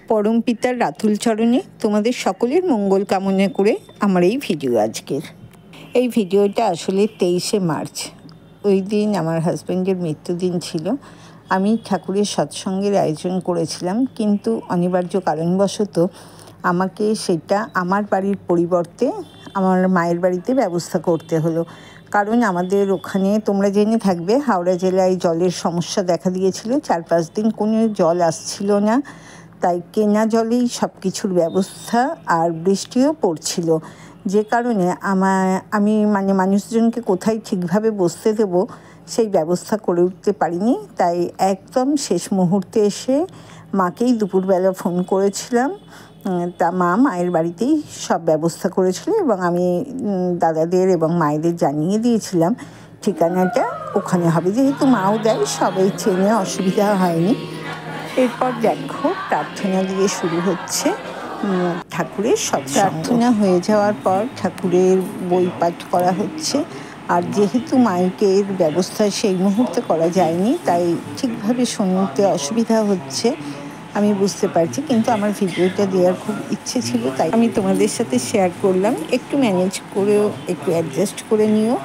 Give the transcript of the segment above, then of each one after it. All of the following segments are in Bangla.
পরম পিতার রাতুল চরণে তোমাদের সকলের মঙ্গল কামনা করে আমার এই ভিডিও আজকের। এই ভিডিওটা আসলে 23শে মার্চ, ওই দিন আমার হাজব্যান্ডের মৃত্যুদিন ছিল। আমি ঠাকুরের সৎসঙ্গের আয়োজন করেছিলাম, কিন্তু অনিবার্য কারণবশত আমাকে সেটা আমার বাড়ির পরিবর্তে আমার মায়ের বাড়িতে ব্যবস্থা করতে হলো। কারণ আমাদের ওখানে তোমরা জেনে থাকবে, হাওড়া জেলায় জলের সমস্যা দেখা দিয়েছিল। 4-5 দিন কোনো জল আসছিল না, তাই কেনা জলেই সব কিছুর ব্যবস্থা, আর বৃষ্টিও পড়ছিল, যে কারণে আমি মানুষজনকে কোথায় ঠিকভাবে বসতে দেবো সেই ব্যবস্থা করে উঠতে পারিনি। তাই একদম শেষ মুহূর্তে এসে মাকেই দুপুরবেলা ফোন করেছিলাম। তা মায়ের বাড়িতেই সব ব্যবস্থা করেছিল, এবং আমি দাদাদের এবং মায়েদের জানিয়ে দিয়েছিলাম ঠিকানাটা ওখানে হবে, যেহেতু মাও দেয়, সবাই চেনে, অসুবিধা হয়নি। এরপর দেখো প্রার্থনা দিয়ে শুরু হচ্ছে ঠাকুরের সৎসঙ্গ। প্রার্থনা হয়ে যাওয়ার পর ঠাকুরের বই পাঠ করা হচ্ছে। আর যেহেতু মাইকের ব্যবস্থা সেই মুহূর্তে করা যায়নি, তাই ঠিকভাবে শুনতে অসুবিধা হচ্ছে, আমি বুঝতে পারছি, কিন্তু আমার ভিডিওটা দেওয়ার খুব ইচ্ছে ছিল, তাই আমি তোমাদের সাথে শেয়ার করলাম। একটু ম্যানেজ করেও একটু অ্যাডজাস্ট করে নিও।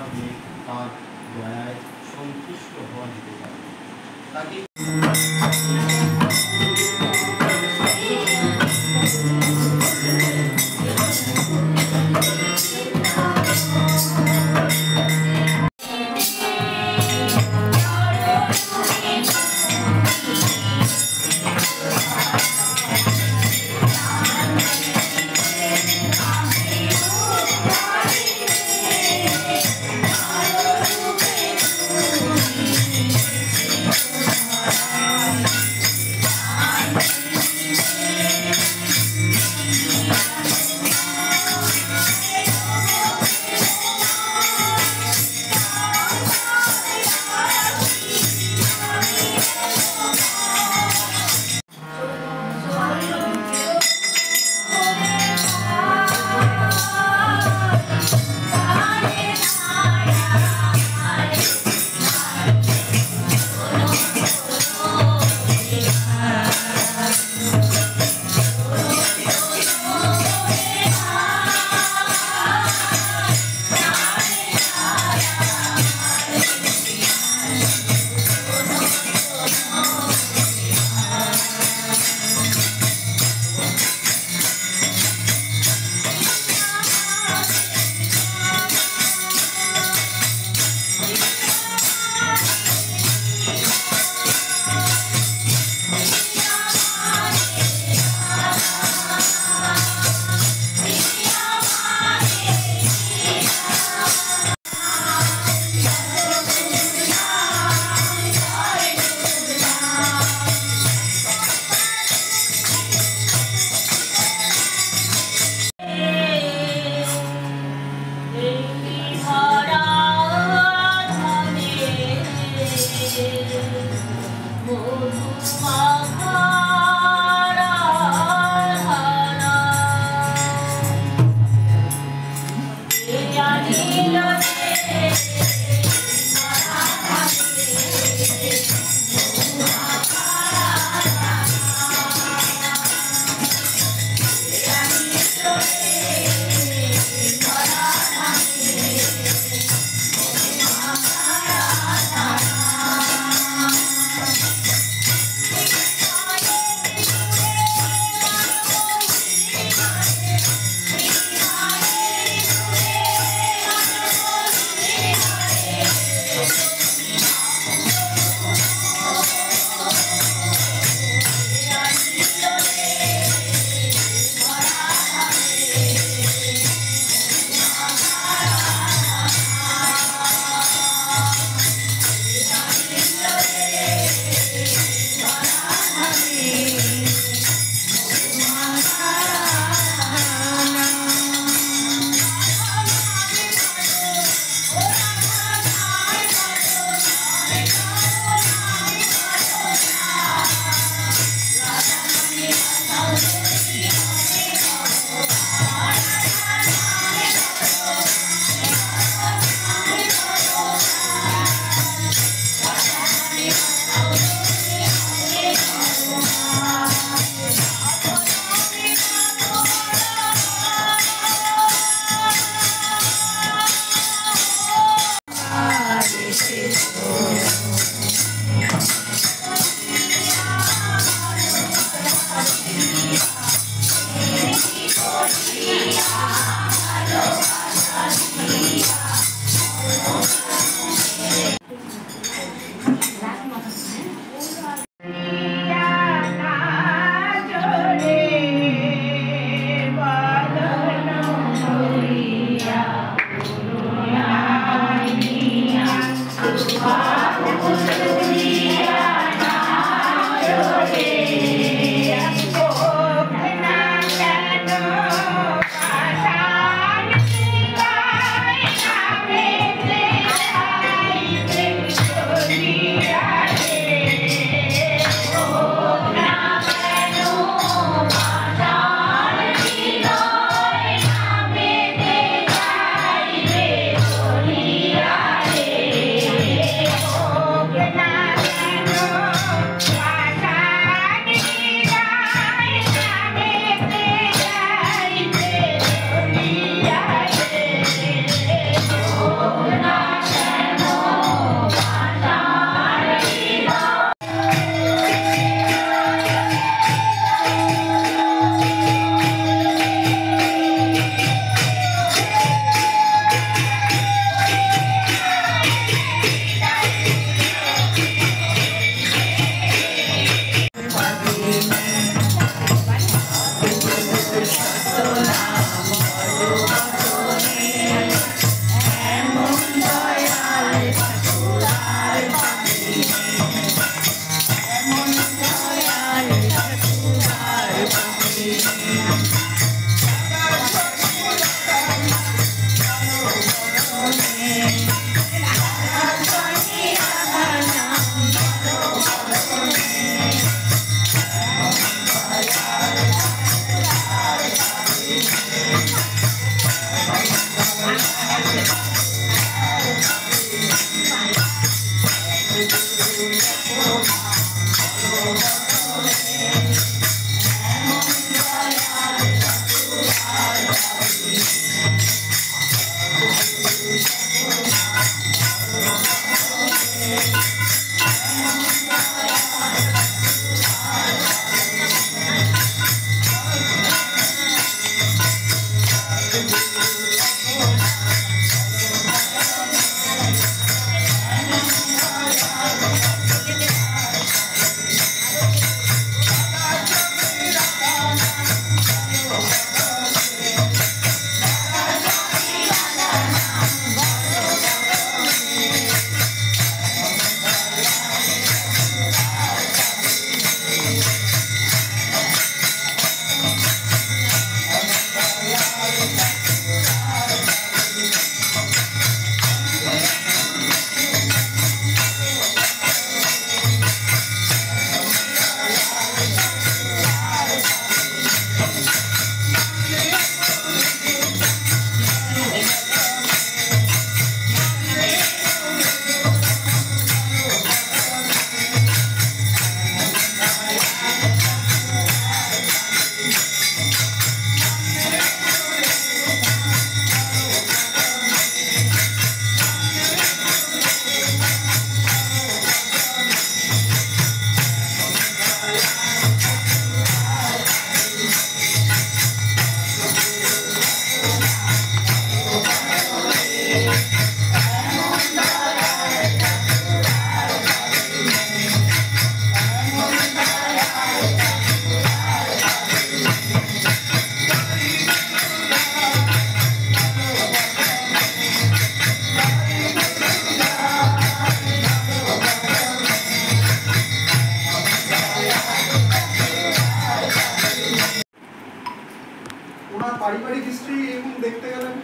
পারিবারিক হিস্ট্রি এবং দেখতে গেলেন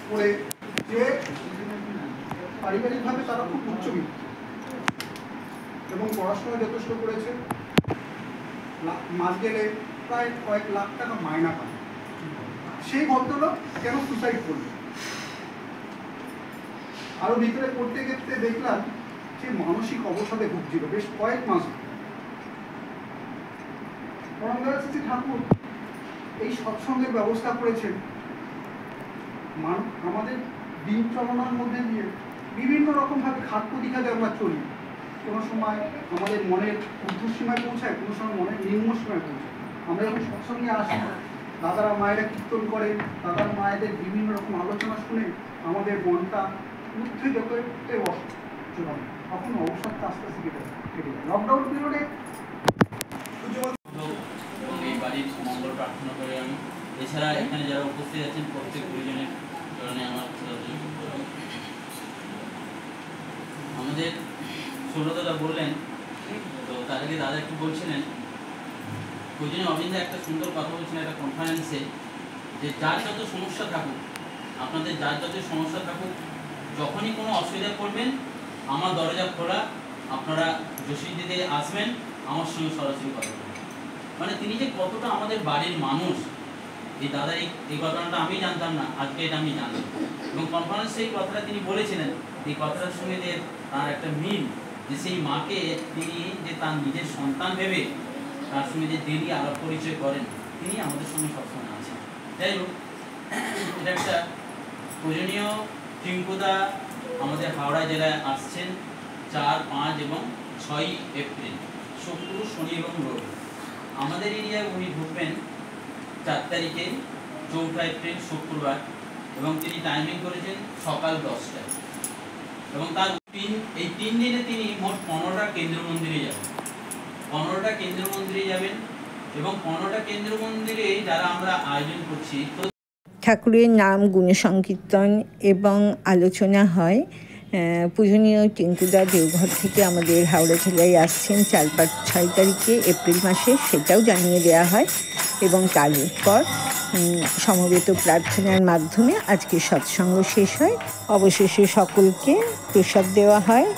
পড়ে যে পারিবারিকভাবে তারা খুব উচ্চবিত্ত এবং পড়াশোনা যথেষ্ট করেছে, মাস গেলে প্রায় কয়েক লাখ টাকা মাইনা পান। সেই ভদ্রলোক কেন সুসাইড করলেন? আরো ভিতরে পড়তে গেতে দেখলাম যে মানসিক অবসাদে ভুগছিল বেশ কয়েক মাস। পরমদয়াল ঠাকুর এই সৎসঙ্গের ব্যবস্থা করেছেন আমাদের দিন চলনার মধ্যে দিয়ে বিভিন্ন রকমভাবে খাত প্রতিঘাতে আমরা চলি। কোনো সময় আমাদের মনের ঊর্ধ্বসীমায় পৌঁছায়, কোনো সময় মনের নিম্ন সীমায় পৌঁছায়। আমরা যখন সৎসঙ্গে আসি, দাদারা মায়েরা কীর্তন করে, দাদার মায়েদের বিভিন্ন রকম আলোচনা শুনে আমাদের মনটা উত্তেজতে বসে, তখন অবসাদটা আস্তে আস্তে কেটে যায়। লকডাউন পিরিয়ডে এই বাড়ির মঙ্গল প্রার্থনা করে আমি, এছাড়া এখানে যারা উপস্থিত আছেন প্রত্যেক পরিজনের কারণে আমার আমাদের সৌরদাদা বললেন, তো তার আগে দাদা একটু বলছিলেন, ওই জন্য অবিন্দা একটা সুন্দর কথা বলছিলেন একটা কনফারেন্সে, যে যার যত সমস্যা থাকুক, আপনাদের যার যত সমস্যা থাকুক, যখনই কোনো অসুবিধায় পড়বেন আমার দরজা খোলা, আপনারা যোশীদিতে আসবেন, আমার সঙ্গে সরাসরি কথা বলবেন। মানে তিনি যে কতটা আমাদের বাড়ির মানুষ, এই দাদার এই ঘটনাটা আমি জানতাম না, আজকে এটা আমি জানলাম। এবং কনফারেন্সে এই কথাটা তিনি বলেছিলেন, এই কথাটার সঙ্গে যে তার একটা মিল, যে সেই মাকে তিনি যে তার নিজের সন্তান ভেবে তার সঙ্গে যে দেরি আলাপ পরিচয় করেন, তিনি আমাদের সঙ্গে সবসময় আছেন। যাই হোক, এটা একটা প্রয়োজনীয়। টিঙ্কুদা আমাদের হাওড়া জেলায় আসছেন 4, 5 এবং 6 এপ্রিল, শুক্র, শনি এবং রবি। আমাদের এরিয়ায় উনি ঢুকবেন 4 তারিখে, 4 এপ্রিল শুক্রবার, এবং তিনি টাইমিং করেছেন সকাল 10টায়। এবং তার এই 3 দিনে তিনি মোট 15টা কেন্দ্র মন্দিরে যাবেন। 15টা কেন্দ্র মন্দিরে যাবেন, এবং 15টা কেন্দ্র মন্দিরে যারা আমরা আয়োজন করছি, ঠাকুরের নাম গুণসংকীর্তন এবং আলোচনা হয়। পূজনীয় টিঙ্কুদা দেওঘর থেকে আমাদের হাওড়া জেলায় আসছেন 4, 5, 6 তারিখে এপ্রিল মাসে, সেটাও জানিয়ে দেওয়া হয়। এবং তারপর সমবেত প্রার্থনার মাধ্যমে আজকে সৎসঙ্গ শেষ হয়। অবশেষে সকলকে প্রসাদ দেওয়া হয়।